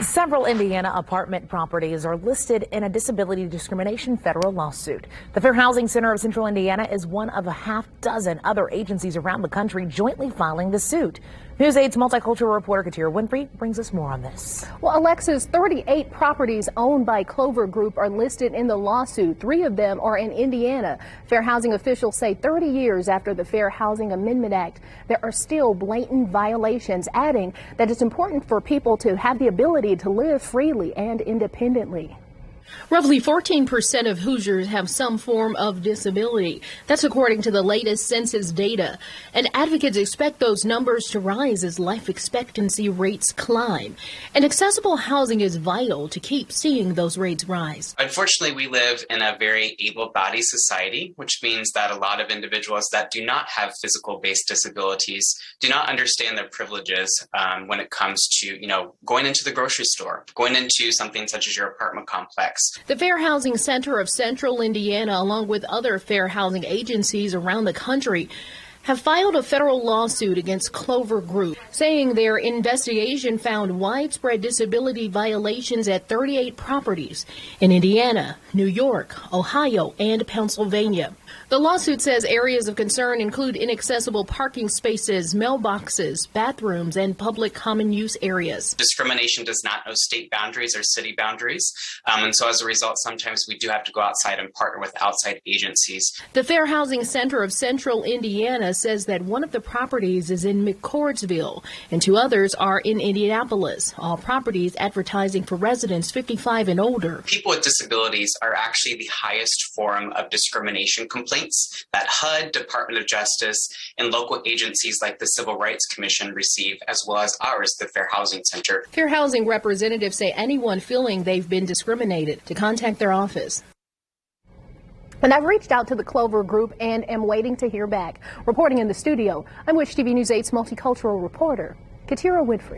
Several Indiana apartment properties are listed in a disability discrimination federal lawsuit. The Fair Housing Center of Central Indiana is one of a half dozen other agencies around the country jointly filing the suit. News 8's multicultural reporter Katira Winfrey brings us more on this. Well, Alexis, 38 properties owned by Clover Group are listed in the lawsuit. 3 of them are in Indiana. Fair housing officials say 30 years after the Fair Housing Amendment Act, there are still blatant violations, adding that it's important for people to have the ability to live freely and independently. Roughly 14% of Hoosiers have some form of disability. That's according to the latest census data. And advocates expect those numbers to rise as life expectancy rates climb. And accessible housing is vital to keep seeing those rates rise. Unfortunately, we live in a very able-bodied society, which means that a lot of individuals that do not have physical-based disabilities do not understand their privileges when it comes to, going into the grocery store, going into something such as your apartment complex. The Fair Housing Center of Central Indiana, along with other fair housing agencies around the country, have filed a federal lawsuit against Clover Group, saying their investigation found widespread disability violations at 38 properties in Indiana, New York, Ohio, and Pennsylvania. The lawsuit says areas of concern include inaccessible parking spaces, mailboxes, bathrooms, and public common use areas. Discrimination does not know state boundaries or city boundaries, and so as a result, sometimes we do have to go outside and partner with outside agencies. The Fair Housing Center of Central Indiana says that one of the properties is in McCordsville and 2 others are in Indianapolis. All properties advertising for residents 55 and older. People with disabilities are actually the highest form of discrimination complaints that HUD, Department of Justice, and local agencies like the Civil Rights Commission receive, as well as ours, the Fair Housing Center. Fair housing representatives say anyone feeling they've been discriminated to contact their office. And I've reached out to the Clover Group and am waiting to hear back. Reporting in the studio, I'm Wish TV News 8's multicultural reporter, Katira Winfrey.